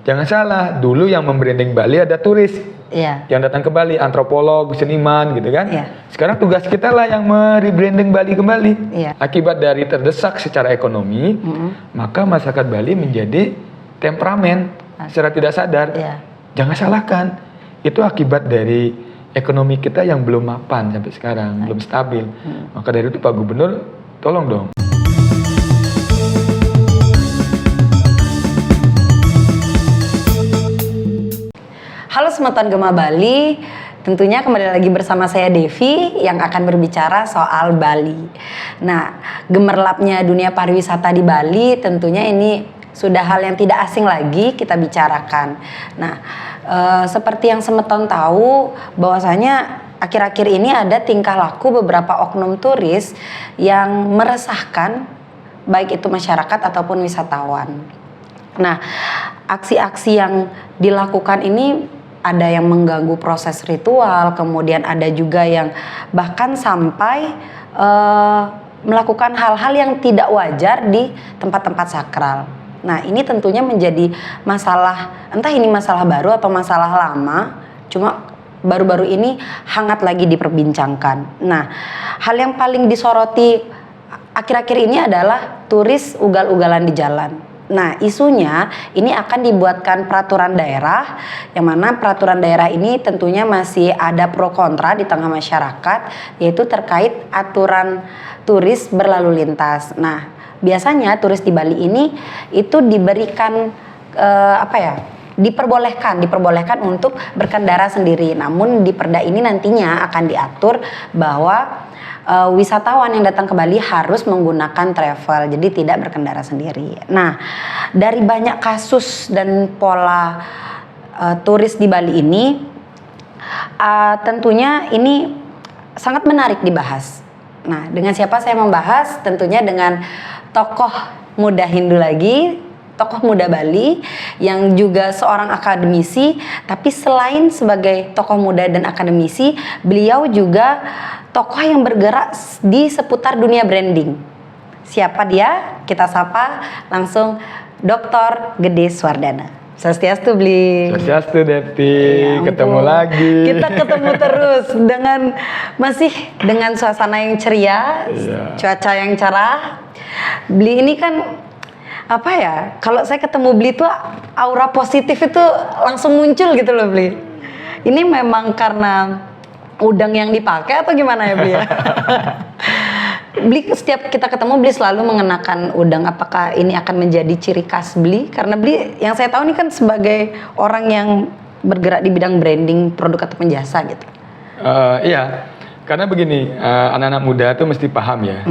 Jangan salah, dulu yang membranding Bali ada turis yang datang ke Bali, antropolog, seniman gitu kan. Sekarang tugas kita lah yang merebranding Bali kembali. Akibat dari terdesak secara ekonomi, maka masyarakat Bali menjadi temperamen secara tidak sadar. Jangan salahkan, itu akibat dari ekonomi kita yang belum mapan sampai sekarang, belum stabil. Maka dari itu Pak Gubernur, tolong dong. Halo Semeton Gema Bali, tentunya kembali lagi bersama saya Devi yang akan berbicara soal Bali. Nah, gemerlapnya dunia pariwisata di Bali tentunya ini sudah hal yang tidak asing lagi kita bicarakan. Nah, seperti yang Semeton tahu bahwasanya akhir-akhir ini ada tingkah laku beberapa oknum turis yang meresahkan baik itu masyarakat ataupun wisatawan. Nah, aksi-aksi yang dilakukan ini ada yang mengganggu proses ritual, kemudian ada juga yang bahkan sampai melakukan hal-hal yang tidak wajar di tempat-tempat sakral. Nah, ini tentunya menjadi masalah, entah ini masalah baru atau masalah lama, cuma baru-baru ini hangat lagi diperbincangkan. Nah, hal yang paling disoroti akhir-akhir ini adalah turis ugal-ugalan di jalan. Nah, isunya ini akan dibuatkan peraturan daerah, yang mana peraturan daerah ini tentunya masih ada pro kontra di tengah masyarakat, yaitu terkait aturan turis berlalu lintas. Nah, biasanya turis di Bali ini itu diberikan diperbolehkan untuk berkendara sendiri. Namun di Perda ini nantinya akan diatur bahwa wisatawan yang datang ke Bali harus menggunakan travel, jadi tidak berkendara sendiri. Nah, dari banyak kasus dan pola turis di Bali ini, tentunya ini sangat menarik dibahas. Nah, dengan siapa saya membahas? Tentunya dengan tokoh muda Hindu lagi, tokoh muda Bali yang juga seorang akademisi, tapi selain sebagai tokoh muda dan akademisi, beliau juga tokoh yang bergerak di seputar dunia branding. Siapa dia? Kita sapa langsung Dr. Gede Swardana. Swastiastu, Bli. Swastiastu, Devi. Ya, ketemu lagi. Kita ketemu terus masih dengan suasana yang ceria, cuaca yang cerah. Bli ini kan kalau saya ketemu Bli itu aura positif itu langsung muncul gitu loh, Bli. Ini memang karena udang yang dipakai atau gimana ya, Bli ya? Bli setiap kita ketemu Bli selalu mengenakan udang. Apakah ini akan menjadi ciri khas Bli? Karena Bli yang saya tahu ini kan sebagai orang yang bergerak di bidang branding produk ataupun jasa gitu. Iya, karena begini, anak-anak muda tuh mesti paham ya.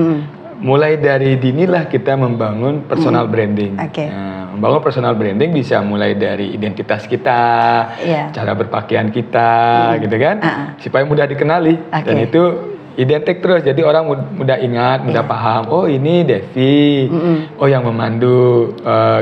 Mulai dari dinilah kita membangun personal branding. Membangun personal branding bisa mulai dari identitas kita, cara berpakaian kita, gitu kan, supaya mudah dikenali. Dan itu identik terus, jadi orang mudah ingat, mudah paham. Oh, ini Devi. Oh, yang memandu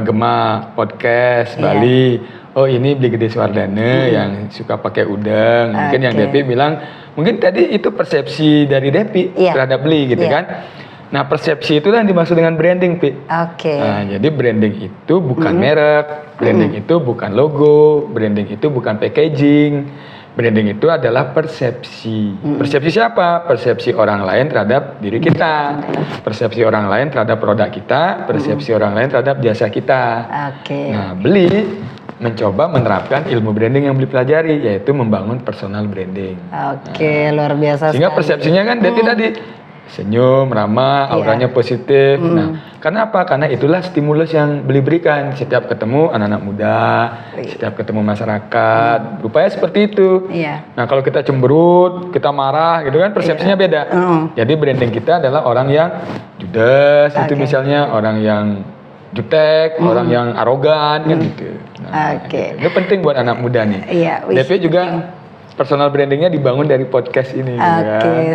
Gema podcast Bali. Oh, ini Bli Gede Swardana yang suka pakai udang. Mungkin yang Devi bilang, mungkin tadi itu persepsi dari Devi terhadap Bli, gitu kan. Nah, persepsi itu yang dimaksud dengan branding, Pi. Nah, jadi branding itu bukan merek, branding itu bukan logo, branding itu bukan packaging. Branding itu adalah persepsi. Persepsi siapa? Persepsi orang lain terhadap diri kita. Persepsi orang lain terhadap produk kita, persepsi orang lain terhadap jasa kita. Nah, Bli mencoba menerapkan ilmu branding yang Bli pelajari, yaitu membangun personal branding. Luar biasa. Sehingga persepsinya kan Devi tadi senyum, ramah, auranya positif. Nah, karena apa? Karena itulah stimulus yang Bli berikan setiap ketemu anak-anak muda, setiap ketemu masyarakat. Rupanya seperti itu. Nah, kalau kita cemberut, kita marah, gitu kan persepsinya beda. Jadi branding kita adalah orang yang judes, itu misalnya orang yang jutek, orang yang arogan, kan gitu. Nah, itu penting buat anak muda nih. Devi juga personal brandingnya dibangun dari podcast ini.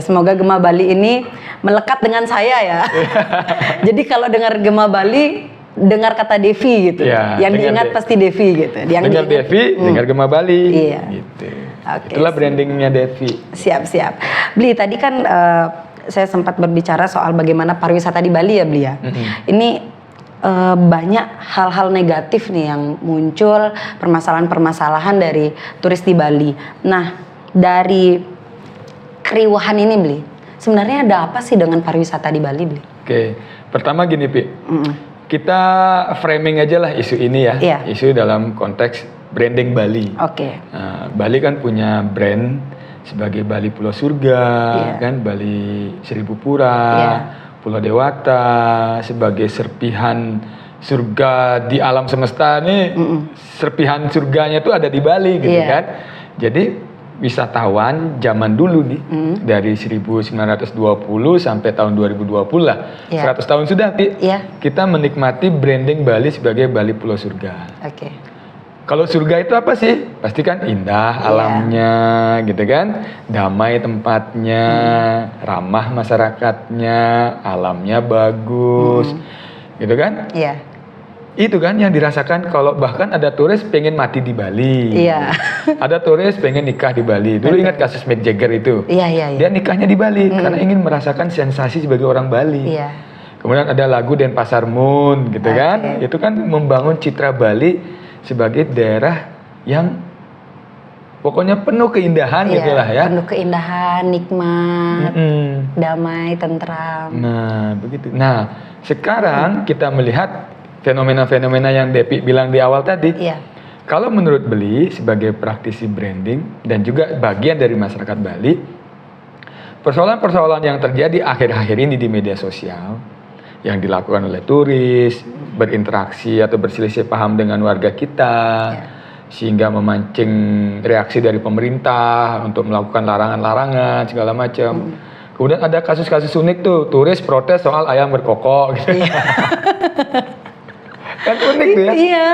Semoga Gema Bali ini melekat dengan saya ya. Jadi kalau dengar Gema Bali, dengar kata Devi gitu. Yang diingat pasti Devi gitu. Dengar Devi, dengar Gema Bali. Gitu. Itulah brandingnya Devi. Siap. Bli, tadi kan saya sempat berbicara soal bagaimana pariwisata di Bali ya, Bli ya. Ini banyak hal-hal negatif nih yang muncul, permasalahan-permasalahan dari turis di Bali. Nah, dari keriuhan ini Bli, sebenarnya ada apa sih dengan pariwisata di Bali Bli? Oke, pertama gini Pi, kita framing aja lah isu ini ya, isu dalam konteks branding Bali. Nah, Bali kan punya brand sebagai Bali Pulau Surga, kan Bali Seribu Pura, Pulau Dewata, sebagai serpihan surga di alam semesta nih, serpihan surganya itu ada di Bali gitu kan. Jadi wisatawan zaman dulu nih, dari 1920 sampai tahun 2020 lah, 100 tahun sudah Pi, kita menikmati branding Bali sebagai Bali Pulau Surga. Kalau surga itu apa sih? Pasti kan indah alamnya gitu kan, damai tempatnya, ramah masyarakatnya, alamnya bagus gitu kan. Itu kan yang dirasakan kalau bahkan ada turis pengen mati di Bali. Ada turis pengen nikah di Bali. Dulu ingat kasus Mick Jagger itu. Dia nikahnya di Bali karena ingin merasakan sensasi sebagai orang Bali. Kemudian ada lagu Denpasar Moon gitu kan. Itu kan membangun citra Bali sebagai daerah yang pokoknya penuh keindahan gitu lah ya. Penuh keindahan, nikmat, damai, tentram. Nah, begitu. Nah, sekarang kita melihat fenomena-fenomena yang Depi bilang di awal tadi. Kalau menurut Beli sebagai praktisi branding dan juga bagian dari masyarakat Bali, persoalan-persoalan yang terjadi akhir-akhir ini di media sosial yang dilakukan oleh turis, berinteraksi atau berselisih paham dengan warga kita, sehingga memancing reaksi dari pemerintah untuk melakukan larangan-larangan segala macam. Kemudian ada kasus-kasus unik tuh, turis protes soal ayam berkokok gitu. Kan unik tuh ya. Iya,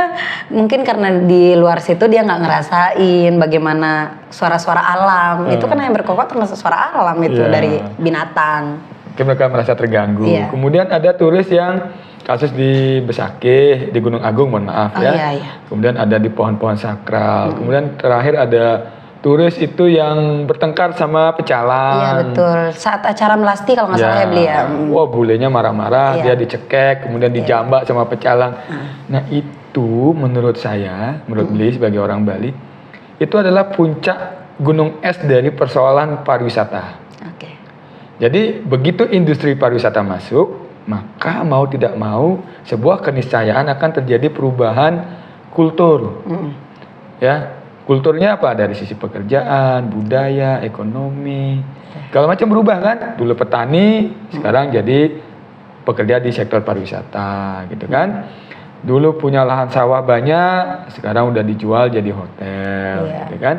mungkin karena di luar situ dia nggak ngerasain bagaimana suara-suara alam. Itu kan yang berkokok termasuk suara alam itu dari binatang. Mungkin mereka merasa terganggu. Kemudian ada turis yang kasus di Besakih, di Gunung Agung, mohon maaf Kemudian ada di pohon-pohon sakral. Kemudian terakhir ada turis itu yang bertengkar sama pecalang. Iya betul, saat acara melasti kalau nggak salah ya Beli ya. Wah bulenya marah-marah, dia dicekek, kemudian dijambak sama pecalang. Nah itu menurut saya, menurut Beli sebagai orang Bali, itu adalah puncak gunung es dari persoalan pariwisata. Jadi begitu industri pariwisata masuk, maka mau tidak mau sebuah keniscayaan akan terjadi perubahan kultur. Kulturnya apa? Dari sisi pekerjaan, budaya, ekonomi, segala macam berubah kan. Dulu petani, sekarang jadi pekerja di sektor pariwisata gitu kan. Dulu punya lahan sawah banyak, sekarang udah dijual jadi hotel gitu kan.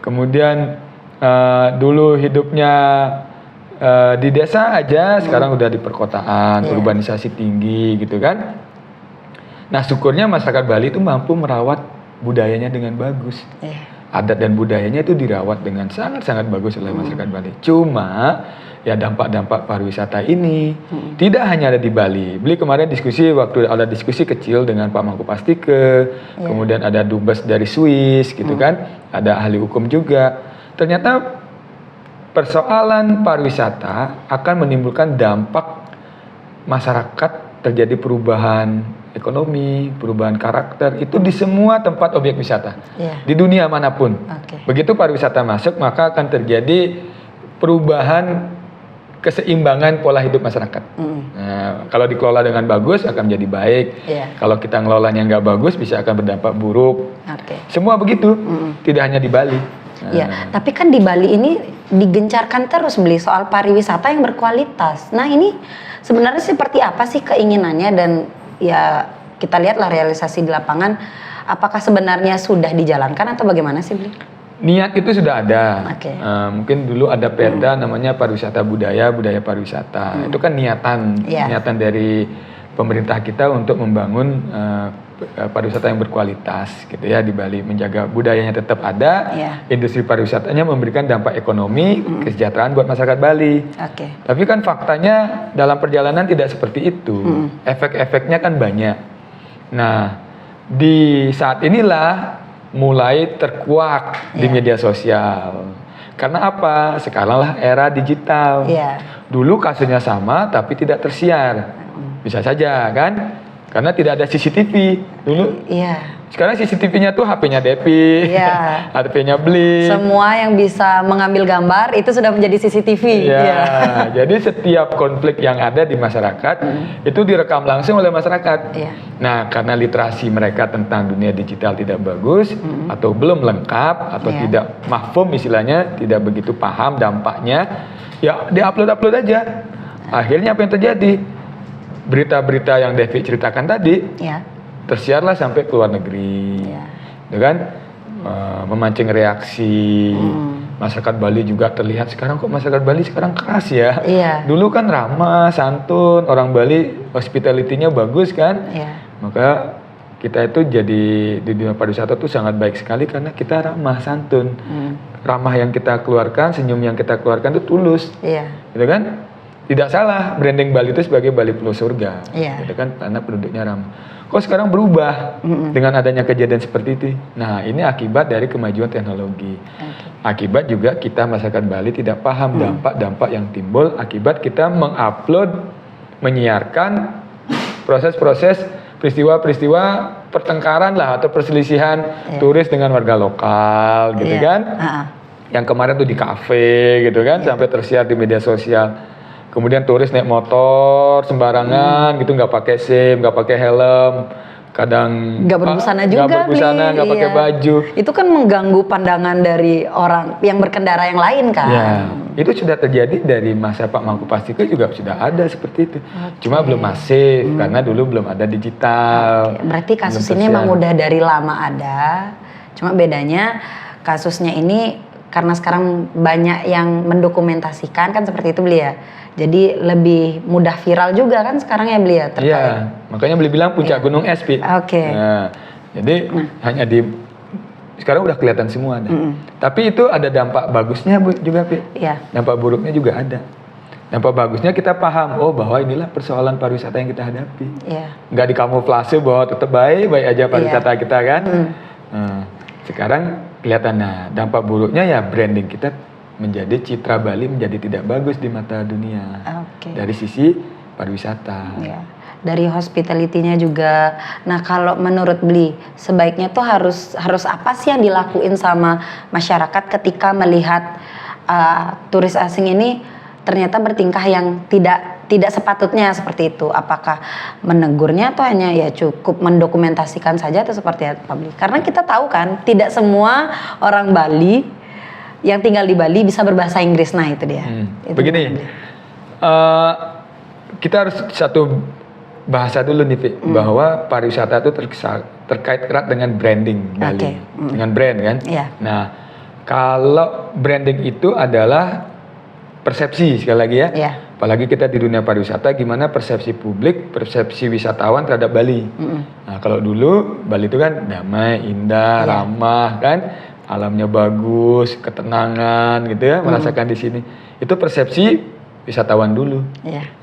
Kemudian dulu hidupnya di desa aja, sekarang udah di perkotaan, urbanisasi tinggi gitu kan. Nah syukurnya masyarakat Bali itu mampu merawat budayanya dengan bagus. Adat dan budayanya itu dirawat dengan sangat-sangat bagus oleh masyarakat Bali. Cuma ya dampak-dampak pariwisata ini tidak hanya ada di Bali. Beli kemarin diskusi, waktu ada diskusi kecil dengan Pak Mangku Pastike, kemudian ada dubes dari Swiss gitu kan, ada ahli hukum juga. Ternyata persoalan pariwisata akan menimbulkan dampak masyarakat, terjadi perubahan ekonomi, perubahan karakter itu di semua tempat objek wisata di dunia manapun. Begitu pariwisata masuk, maka akan terjadi perubahan keseimbangan pola hidup masyarakat. Nah, kalau dikelola dengan bagus akan menjadi baik. Kalau kita ngelolanya nggak bagus bisa akan berdampak buruk. Semua begitu, tidak hanya di Bali. Tapi kan di Bali ini digencarkan terus Beli soal pariwisata yang berkualitas. Nah ini sebenarnya seperti apa sih keinginannya, dan ya kita lihatlah realisasi di lapangan, apakah sebenarnya sudah dijalankan atau bagaimana sih Beli? Niat itu sudah ada. Mungkin dulu ada perda namanya pariwisata budaya, budaya pariwisata. Itu kan niatan dari pemerintah kita untuk membangun pariwisata yang berkualitas gitu ya di Bali, menjaga budayanya tetap ada, industri pariwisatanya memberikan dampak ekonomi, kesejahteraan buat masyarakat Bali. Tapi kan faktanya dalam perjalanan tidak seperti itu. Efek-efeknya kan banyak. Nah, di saat inilah mulai terkuak di media sosial. Karena apa? Sekarang lah era digital. Dulu kasusnya sama tapi tidak tersiar. Bisa saja kan? Karena tidak ada CCTV dulu. Iya. Sekarang CCTV-nya tuh HP-nya Devi, Iya. HP-nya Bli. Semua yang bisa mengambil gambar itu sudah menjadi CCTV. Ya, jadi setiap konflik yang ada di masyarakat itu direkam langsung oleh masyarakat. Iya. Nah, karena literasi mereka tentang dunia digital tidak bagus atau belum lengkap atau tidak mahfum istilahnya, tidak begitu paham dampaknya, ya diupload aja. Akhirnya apa yang terjadi? Berita-berita yang Devi ceritakan tadi. Iya. Tersiarlah sampai ke luar negeri, dengan memancing reaksi. Masyarakat Bali juga terlihat sekarang kok masyarakat Bali sekarang keras ya. Iya. Dulu kan ramah, santun, orang Bali hospitality-nya bagus kan. Iya. Maka kita itu jadi di dunia pariwisata tuh sangat baik sekali karena kita ramah, santun. Ramah yang kita keluarkan, senyum yang kita keluarkan itu tulus. Iya. Gitu kan? Tidak salah branding Bali itu sebagai Bali Pulau Surga. Iya. Gitu kan? Karena penduduknya ramah. Kok sekarang berubah dengan adanya kejadian seperti itu? Nah, ini akibat dari kemajuan teknologi. Akibat juga kita masyarakat Bali tidak paham dampak-dampak yang timbul akibat kita mengupload, menyiarkan proses-proses peristiwa-peristiwa pertengkaran lah atau perselisihan turis dengan warga lokal gitu kan. Yang kemarin tuh di kafe gitu kan sampai tersiar di media sosial. Kemudian turis naik motor sembarangan gitu, nggak pakai SIM, nggak pakai helm, kadang nggak berbusana juga, nggak pakai baju. Itu kan mengganggu pandangan dari orang yang berkendara yang lain kan. Ya, itu sudah terjadi dari masa Pak Mangku Pastiko juga sudah ada seperti itu. Cuma belum masif karena dulu belum ada digital. Berarti kasus ini memang udah dari lama ada. Cuma bedanya kasusnya ini karena sekarang banyak yang mendokumentasikan kan seperti itu Beli ya. Jadi lebih mudah viral juga kan sekarang ya Beli ya terkait. Iya, makanya Beli bilang puncak gunung es, Pi. Oke. Nah, jadi hanya di sekarang udah kelihatan semua ada. Tapi itu ada dampak bagusnya juga, Pi. Iya. Dampak buruknya juga ada. Dampak bagusnya kita paham, oh bahwa inilah persoalan pariwisata yang kita hadapi. Iya. Nggak dikamuflase bahwa tetap baik aja pariwisata kita kan. Nah, sekarang kelihatan, nah dampak buruknya ya branding kita menjadi citra Bali menjadi tidak bagus di mata dunia. Dari sisi pariwisata. Iya. Dari hospitality-nya juga. Nah, kalau menurut Bli, sebaiknya tuh harus apa sih yang dilakuin sama masyarakat ketika melihat turis asing ini ternyata bertingkah yang tidak sepatutnya seperti itu? Apakah menegurnya atau hanya ya cukup mendokumentasikan saja atau seperti apa Bli? Karena kita tahu kan tidak semua orang Bali yang tinggal di Bali bisa berbahasa Inggris. Nah itu dia. Begini, kita harus satu bahasa dulu nih Pi, bahwa pariwisata itu terkait erat dengan branding Bali, dengan brand kan. Nah kalau branding itu adalah persepsi sekali lagi ya. Apalagi kita di dunia pariwisata, gimana persepsi publik, persepsi wisatawan terhadap Bali. Nah kalau dulu Bali itu kan damai, indah, ramah kan, alamnya bagus, ketenangan gitu ya, merasakan di sini. Itu persepsi wisatawan dulu.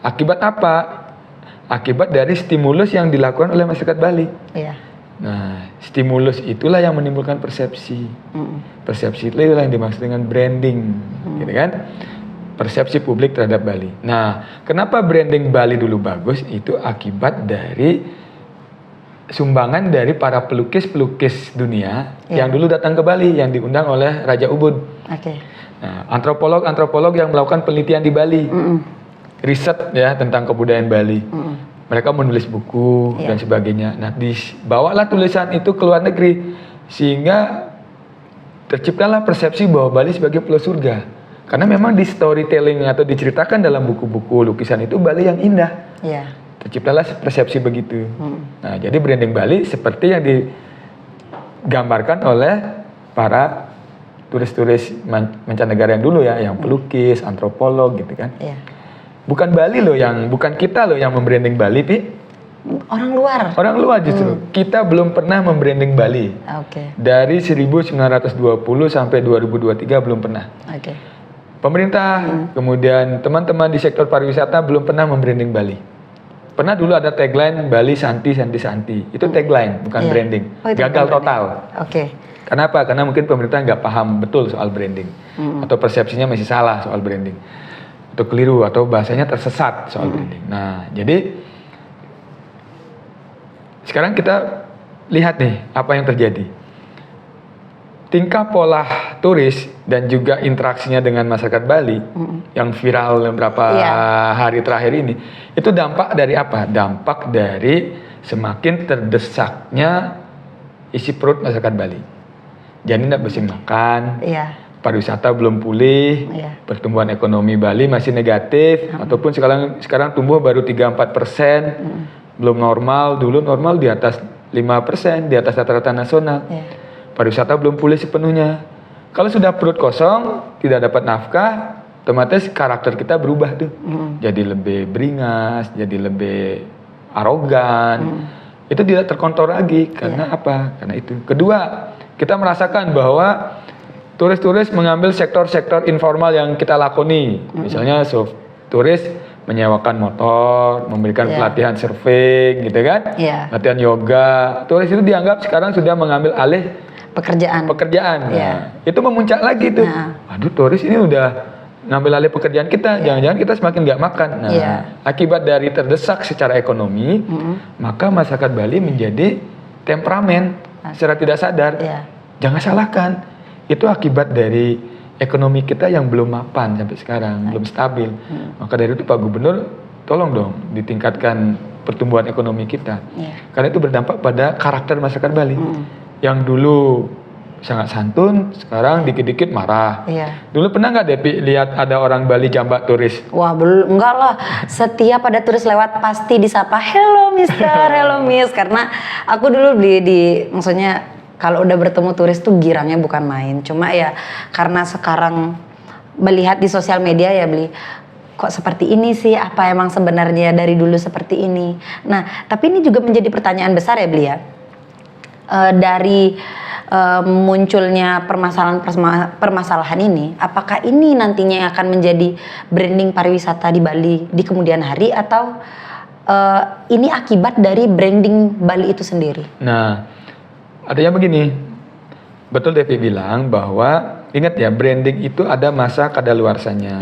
Akibat apa? Akibat dari stimulus yang dilakukan oleh masyarakat Bali. Nah, stimulus itulah yang menimbulkan persepsi. Persepsi itulah yang dimaksud dengan branding, gitu kan? Persepsi publik terhadap Bali. Nah, kenapa branding Bali dulu bagus? Itu akibat dari sumbangan dari para pelukis-pelukis dunia yang dulu datang ke Bali, yang diundang oleh Raja Ubud. Nah, antropolog yang melakukan penelitian di Bali, riset ya tentang kebudayaan Bali. Mereka menulis buku dan sebagainya. Nah, dibawalah tulisan itu ke luar negeri sehingga terciptalah persepsi bahwa Bali sebagai pulau surga. Karena memang di storytelling atau diceritakan dalam buku-buku lukisan itu Bali yang indah. Terciptalah persepsi begitu. Nah, jadi branding Bali seperti yang digambarkan oleh para turis-turis mancanegara yang dulu ya, yang pelukis, antropolog gitu kan. Bukan Bali loh bukan kita loh yang membranding Bali, Pi. Orang luar. Orang luar justru. Kita belum pernah membranding Bali. Dari 1920 sampai 2023 belum pernah. Pemerintah, kemudian teman-teman di sektor pariwisata belum pernah membranding Bali. Pernah dulu ada tagline Bali Santi Santi Santi. Itu tagline, bukan branding. Gagal total. Kenapa? Karena mungkin pemerintah nggak paham betul soal branding. Atau persepsinya masih salah soal branding. Atau keliru, atau bahasanya tersesat soal branding. Nah, jadi sekarang kita lihat nih apa yang terjadi. Tingkah pola turis dan juga interaksinya dengan masyarakat Bali yang viral beberapa hari terakhir ini, itu dampak dari apa? Dampak dari semakin terdesaknya isi perut masyarakat Bali. Jadi tidak bisa makan, pariwisata belum pulih, pertumbuhan ekonomi Bali masih negatif, ataupun sekarang tumbuh baru 3-4%, belum normal. Dulu normal di atas 5%, di atas rata-rata nasional. Pariwisata belum pulih sepenuhnya. Kalau sudah perut kosong, tidak dapat nafkah, otomatis karakter kita berubah tuh. Jadi lebih beringas, jadi lebih arogan. Itu tidak terkontrol lagi. Karena apa? Karena itu. Kedua, kita merasakan bahwa turis-turis mengambil sektor-sektor informal yang kita lakoni. Misalnya turis menyewakan motor, memberikan pelatihan surfing gitu kan. Latihan yoga. Turis itu dianggap sekarang sudah mengambil alih pekerjaan. Nah, itu memuncak lagi tuh. Waduh, turis ini udah ngambil alih pekerjaan kita. Jangan-jangan kita semakin nggak makan. Nah, akibat dari terdesak secara ekonomi, maka masyarakat Bali menjadi temperamen secara tidak sadar. Jangan salahkan. Itu akibat dari ekonomi kita yang belum mapan sampai sekarang, belum stabil. Maka dari itu Pak Gubernur, tolong dong ditingkatkan pertumbuhan ekonomi kita. Karena itu berdampak pada karakter masyarakat Bali. Yang dulu sangat santun, sekarang dikit-dikit marah. Dulu pernah nggak Depi lihat ada orang Bali jambak turis? Wah, belum, enggak lah. Setiap ada turis lewat pasti disapa, "Hello Mister, hello Miss." Karena aku dulu maksudnya kalau udah bertemu turis tuh girangnya bukan main. Cuma ya karena sekarang melihat di sosial media ya kok seperti ini sih, apa emang sebenarnya dari dulu seperti ini. Nah, tapi ini juga menjadi pertanyaan besar ya Beli ya. Dari munculnya permasalahan ini, apakah ini nantinya yang akan menjadi branding pariwisata di Bali di kemudian hari, atau ini akibat dari branding Bali itu sendiri? Nah, artinya begini, betul Devi bilang bahwa ingat ya, branding itu ada masa kadaluarsanya.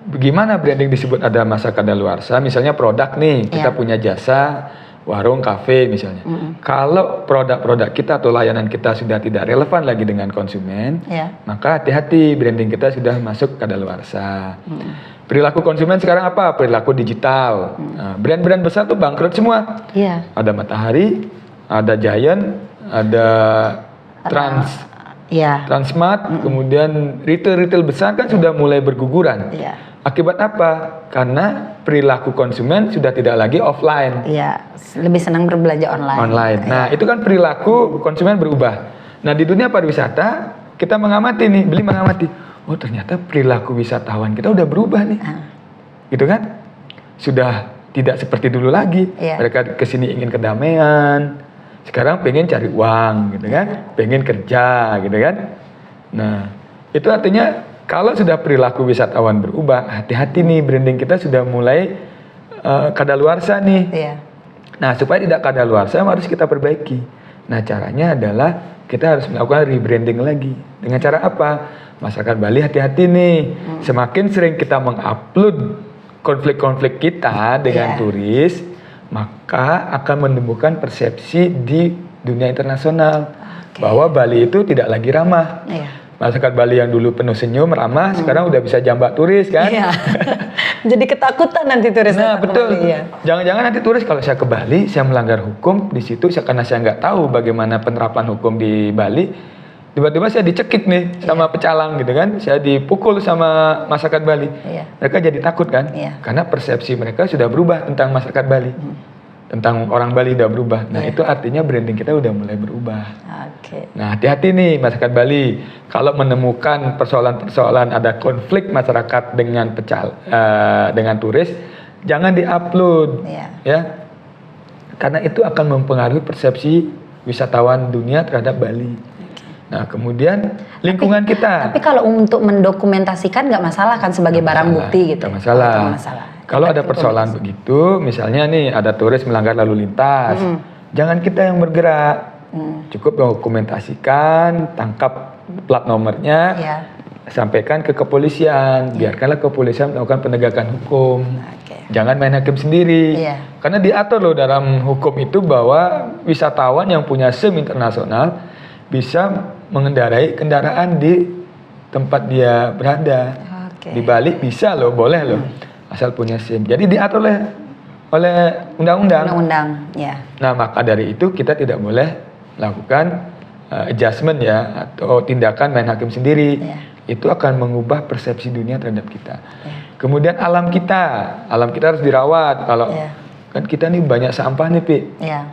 Bagaimana branding disebut ada masa kadaluarsa? Misalnya produk nih, kita punya jasa, warung, kafe misalnya. Kalau produk-produk kita atau layanan kita sudah tidak relevan lagi dengan konsumen, maka hati-hati, branding kita sudah masuk kadaluarsa. Perilaku konsumen sekarang apa? Perilaku digital. Nah, brand-brand besar tuh bangkrut semua. Ada Matahari, ada Giant, ada Transmart, kemudian retail besar kan sudah mulai berguguran. Akibat apa? Karena perilaku konsumen sudah tidak lagi offline. Lebih senang berbelanja online. Nah, itu kan perilaku konsumen berubah. Nah, di dunia pariwisata kita mengamati nih, Beli mengamati. Oh, ternyata perilaku wisatawan kita udah berubah nih. Gitu kan? Sudah tidak seperti dulu lagi. Mereka kesini ingin kedamaian. Sekarang pengen cari uang, gitu kan? Pengen kerja, gitu kan? Nah, itu artinya kalau sudah perilaku wisatawan berubah, hati-hati nih, branding kita sudah mulai kadaluarsa nih. Nah, supaya tidak kadaluarsa harus kita perbaiki. Nah, caranya adalah kita harus melakukan rebranding lagi. Dengan cara apa? Masyarakat Bali hati-hati nih. Semakin sering kita mengupload konflik-konflik kita dengan turis, maka akan menumbuhkan persepsi di dunia internasional bahwa Bali itu tidak lagi ramah. Masyarakat Bali yang dulu penuh senyum, ramah, sekarang udah bisa jambak turis kan? Jadi ketakutan nanti turis. Nah, betul. Jangan-jangan nanti turis, kalau saya ke Bali, saya melanggar hukum di situ, karena saya nggak tahu bagaimana penerapan hukum di Bali, tiba-tiba saya dicekik nih sama pecalang gitu kan, saya dipukul sama masyarakat Bali. Mereka jadi takut kan? Karena persepsi mereka sudah berubah tentang masyarakat Bali. Tentang orang Bali udah berubah. Nah, itu artinya branding kita udah mulai berubah. Nah, hati-hati nih masyarakat Bali. Kalau menemukan persoalan-persoalan ada konflik masyarakat dengan dengan turis, jangan diupload, ya. Karena itu akan mempengaruhi persepsi wisatawan dunia terhadap Bali. Nah, kemudian lingkungan kita. Tapi kalau untuk mendokumentasikan nggak masalah kan sebagai barang bukti gitu? Nggak masalah. Kalau ada persoalan begitu, misalnya nih ada turis melanggar lalu lintas, jangan kita yang bergerak. Cukup dokumentasikan, tangkap plat nomornya, sampaikan ke kepolisian, biarkanlah kepolisian melakukan penegakan hukum. Jangan main hakim sendiri. Iya. Karena diatur loh dalam hukum itu bahwa wisatawan yang punya SIM internasional bisa mengendarai kendaraan di tempat dia berada. Di Bali bisa loh, boleh loh, asal punya SIM. Jadi diatur oleh undang-undang. Ya. Nah, maka dari itu kita tidak boleh melakukan adjustment ya, atau tindakan main hakim sendiri. Ya. Itu akan mengubah persepsi dunia terhadap kita. Ya. Kemudian alam kita harus dirawat. Kalau kan kita nih banyak sampah nih, Pi. Ya.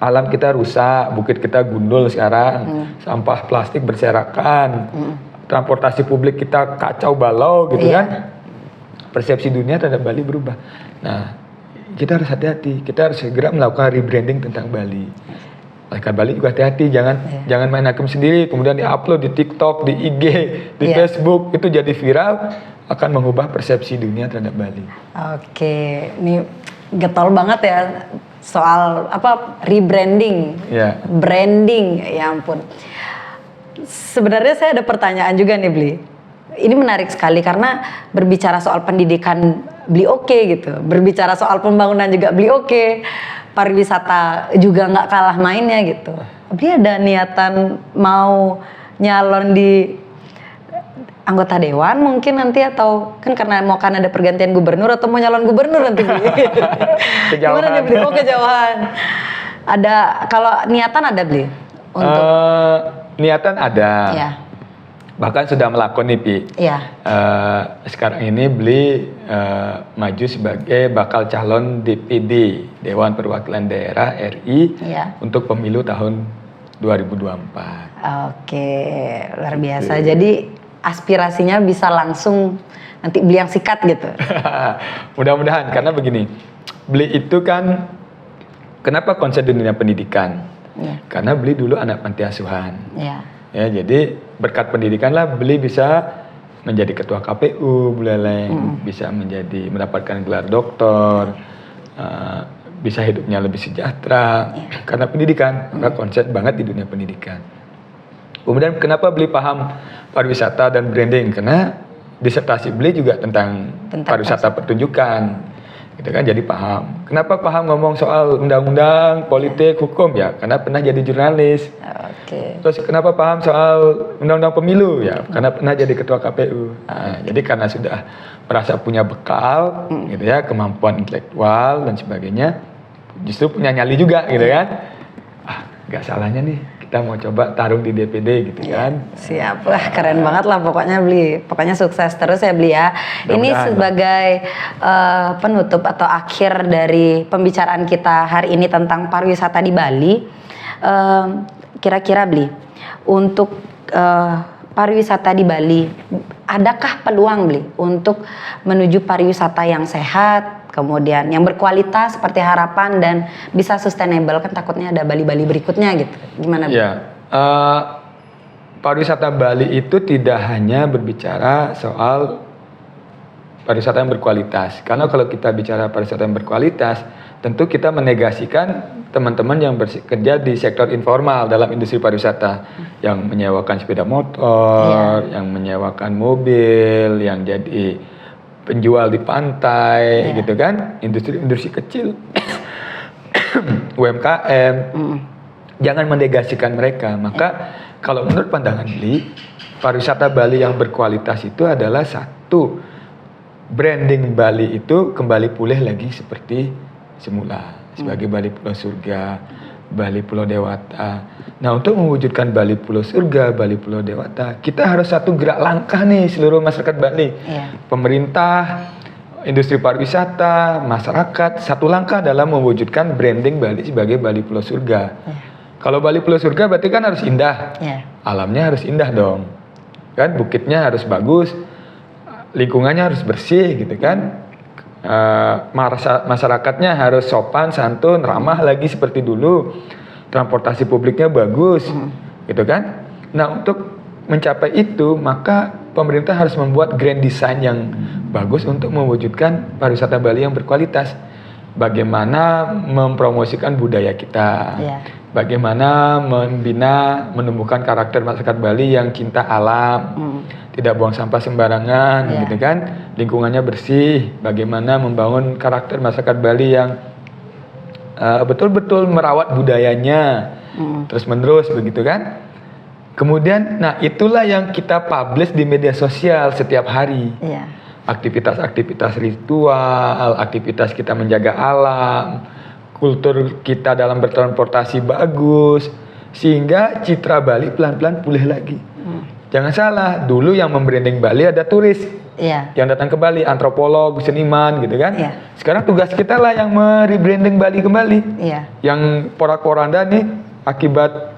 Alam kita rusak, bukit kita gundul sekarang, sampah plastik berserakan, transportasi publik kita kacau balau gitu kan. Persepsi dunia terhadap Bali berubah. Nah, kita harus hati-hati. Kita harus segera melakukan rebranding tentang Bali. Masyarakat Bali juga hati-hati, jangan main hakim sendiri, kemudian di-upload di TikTok, di IG, di Facebook, itu jadi viral, akan mengubah persepsi dunia terhadap Bali. Oke, ini getol banget ya soal rebranding, branding, ya ampun. Sebenarnya saya ada pertanyaan juga nih, Bli. Ini menarik sekali karena berbicara soal pendidikan Bli oke gitu, berbicara soal pembangunan juga Bli oke. Pariwisata juga nggak kalah mainnya gitu. Bli ada niatan mau nyalon di anggota dewan mungkin nanti, atau kan karena ada pergantian gubernur, atau mau nyalon gubernur nanti Bli? Gimana nih Bli? Oh, kejauhan. Ada, kalau niatan ada Bli? Untuk niatan ada. Ya. Bahkan sudah melakukan nih, Pi. Iya. Sekarang ini Bli maju sebagai bakal calon DPD Dewan Perwakilan Daerah RI untuk pemilu tahun 2024. Oke, luar biasa. Jadi aspirasinya bisa langsung nanti Bli yang sikat gitu. Mudah-mudahan, karena begini, Bli itu kan kenapa konsen di dunia pendidikan? Karena Bli dulu anak panti asuhan. Ya, jadi berkat pendidikan lah Bli bisa menjadi ketua KPU, bisa mendapatkan gelar doktor, bisa hidupnya lebih sejahtera karena pendidikan. Maka konsen banget di dunia pendidikan. Kemudian kenapa Bli paham pariwisata dan branding? Karena disertasi Bli juga tentang pariwisata pertunjukan. Gitu kan, jadi paham. Kenapa paham ngomong soal undang-undang, politik, hukum? Ya, karena pernah jadi jurnalis. Terus kenapa paham soal undang-undang pemilu? Ya, karena pernah jadi ketua KPU. Nah, jadi karena sudah merasa punya bekal, gitu ya, kemampuan intelektual dan sebagainya, justru punya nyali juga, gitu kan? Gak salahnya nih, kita mau coba tarung di DPD gitu kan. Siap, wah keren banget lah pokoknya Bli. Pokoknya sukses terus ya Bli ya. Ini sebagai penutup atau akhir dari pembicaraan kita hari ini tentang pariwisata di Bali. Kira-kira Bli, untuk pariwisata di Bali, adakah peluang Bli untuk menuju pariwisata yang sehat, kemudian yang berkualitas seperti harapan dan bisa sustainable? Kan takutnya ada Bali-Bali berikutnya gitu. Gimana Bli? Ya, pariwisata Bali itu tidak hanya berbicara soal pariwisata yang berkualitas. Karena kalau kita bicara pariwisata yang berkualitas, tentu kita menegasikan teman-teman yang bekerja di sektor informal dalam industri pariwisata, yang menyewakan sepeda motor, yang menyewakan mobil, yang jadi penjual di pantai, gitu kan, industri kecil, UMKM. Jangan menegasikan mereka. Maka kalau menurut pandangan Bli, pariwisata Bali yang berkualitas itu adalah satu, branding Bali itu kembali pulih lagi seperti semula, sebagai Bali Pulau Surga, Bali Pulau Dewata. Nah, untuk mewujudkan Bali Pulau Surga, Bali Pulau Dewata, kita harus satu gerak langkah nih seluruh masyarakat Bali. Pemerintah, industri pariwisata, masyarakat, satu langkah dalam mewujudkan branding Bali sebagai Bali Pulau Surga. Kalau Bali Pulau Surga berarti kan harus indah. Alamnya harus indah dong. Kan bukitnya harus bagus, lingkungannya harus bersih gitu kan. Masyarakatnya harus sopan, santun, ramah lagi seperti dulu, transportasi publiknya bagus, gitu kan. Nah, untuk mencapai itu maka pemerintah harus membuat grand design yang bagus untuk mewujudkan pariwisata Bali yang berkualitas. Bagaimana mempromosikan budaya kita, bagaimana menumbuhkan karakter masyarakat Bali yang cinta alam, tidak buang sampah sembarangan, gitu kan, lingkungannya bersih. Bagaimana membangun karakter masyarakat Bali yang betul-betul merawat budayanya, terus menerus, begitu kan. Kemudian, nah itulah yang kita publish di media sosial setiap hari. Aktivitas-aktivitas ritual, aktivitas kita menjaga alam, kultur kita dalam bertransportasi bagus, sehingga citra Bali pelan-pelan pulih lagi. Jangan salah, dulu yang membranding Bali ada turis yang datang ke Bali, antropolog, seniman, gitu kan. Sekarang tugas kita lah yang merebranding Bali kembali. Yang porak-poranda nih akibat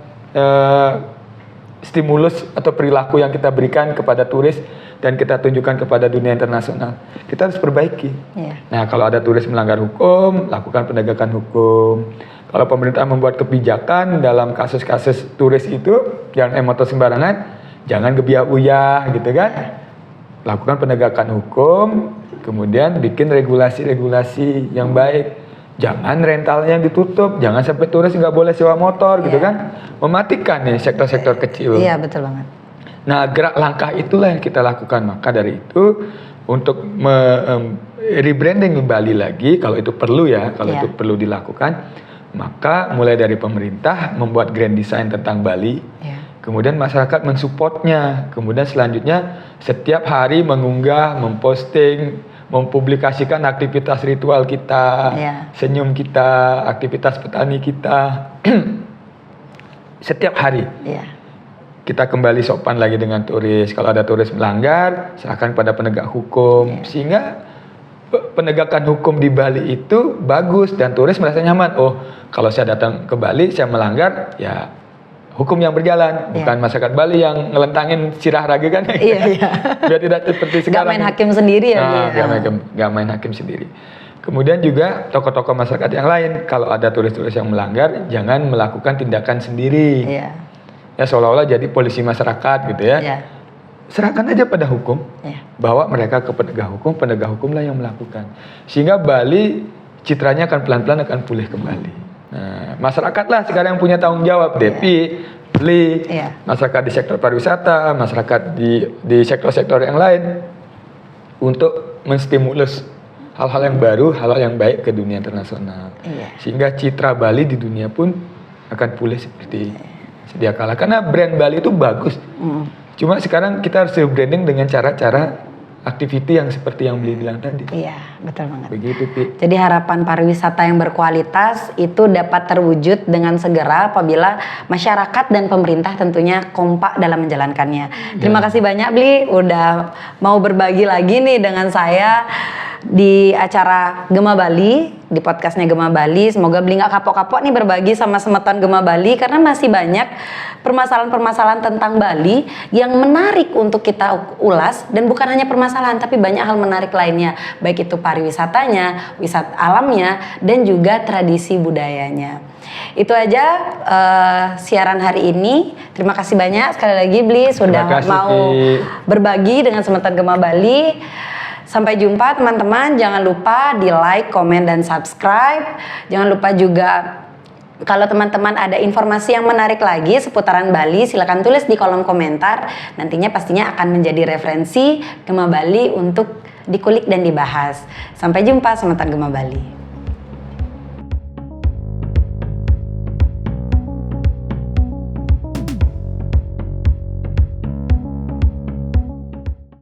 stimulus atau perilaku yang kita berikan kepada turis dan kita tunjukkan kepada dunia internasional, kita harus perbaiki. Nah, kalau ada turis melanggar hukum, lakukan penegakan hukum. Kalau pemerintah membuat kebijakan dalam kasus-kasus turis itu, jangan emotor sembarangan, jangan gebiah-uyah, gitu kan. Lakukan penegakan hukum, kemudian bikin regulasi-regulasi yang baik. Jangan rentalnya ditutup, jangan sampai turis nggak boleh sewa motor, gitu kan. Mematikan nih sektor-sektor kecil. Iya, betul banget. Nah, gerak langkah itulah yang kita lakukan. Maka dari itu, untuk rebranding Bali lagi, kalau itu perlu ya, kalau itu perlu dilakukan, maka mulai dari pemerintah membuat grand design tentang Bali, kemudian masyarakat mensupportnya, kemudian selanjutnya setiap hari mengunggah, memposting, mempublikasikan aktivitas ritual kita, senyum kita, aktivitas petani kita, setiap hari. Kita kembali sopan lagi dengan turis. Kalau ada turis melanggar, serahkan pada penegak hukum, sehingga penegakan hukum di Bali itu bagus dan turis merasa nyaman. Oh, kalau saya datang ke Bali, saya melanggar, ya hukum yang berjalan, bukan masyarakat Bali yang ngelentangin sirah raga kan. Biar tidak seperti sekarang. Gak main hakim sendiri ya. Gak main hakim sendiri. Kemudian juga tokoh-tokoh masyarakat yang lain, kalau ada turis-turis yang melanggar, jangan melakukan tindakan sendiri. Ya seolah-olah jadi polisi masyarakat gitu ya. Serahkan aja pada hukum, bawa mereka ke penegak hukumlah yang melakukan. Sehingga Bali citranya akan pelan-pelan akan pulih kembali. Nah, masyarakatlah sekarang yang punya tanggung jawab, Devi, Beli, masyarakat di sektor pariwisata, masyarakat di sektor-sektor yang lain, untuk menstimulus hal-hal yang baru, hal-hal yang baik ke dunia internasional. Sehingga citra Bali di dunia pun akan pulih seperti sedia kala. Karena brand Bali itu bagus. Cuma sekarang kita harus branding dengan cara-cara activity yang seperti yang Beli bilang tadi. Iya, betul banget. Begitu, Pi. Jadi harapan pariwisata yang berkualitas itu dapat terwujud dengan segera apabila masyarakat dan pemerintah tentunya kompak dalam menjalankannya. Terima kasih banyak Bli udah mau berbagi lagi nih dengan saya di acara Gema Bali, di podcastnya Gema Bali. Semoga Bli nggak kapok-kapok nih berbagi sama semeton Gema Bali, karena masih banyak permasalahan-permasalahan tentang Bali yang menarik untuk kita ulas, dan bukan hanya permasalahan tapi banyak hal menarik lainnya, baik itu pariwisatanya, wisata alamnya, dan juga tradisi budayanya. Itu aja siaran hari ini. Terima kasih banyak sekali lagi Bli sudah mau berbagi dengan semeton Gema Bali. Sampai jumpa teman-teman, jangan lupa di like, komen, dan subscribe. Jangan lupa juga kalau teman-teman ada informasi yang menarik lagi seputaran Bali, silakan tulis di kolom komentar. Nantinya pastinya akan menjadi referensi Gema Bali untuk dikulik dan dibahas. Sampai jumpa semeton Gema Bali.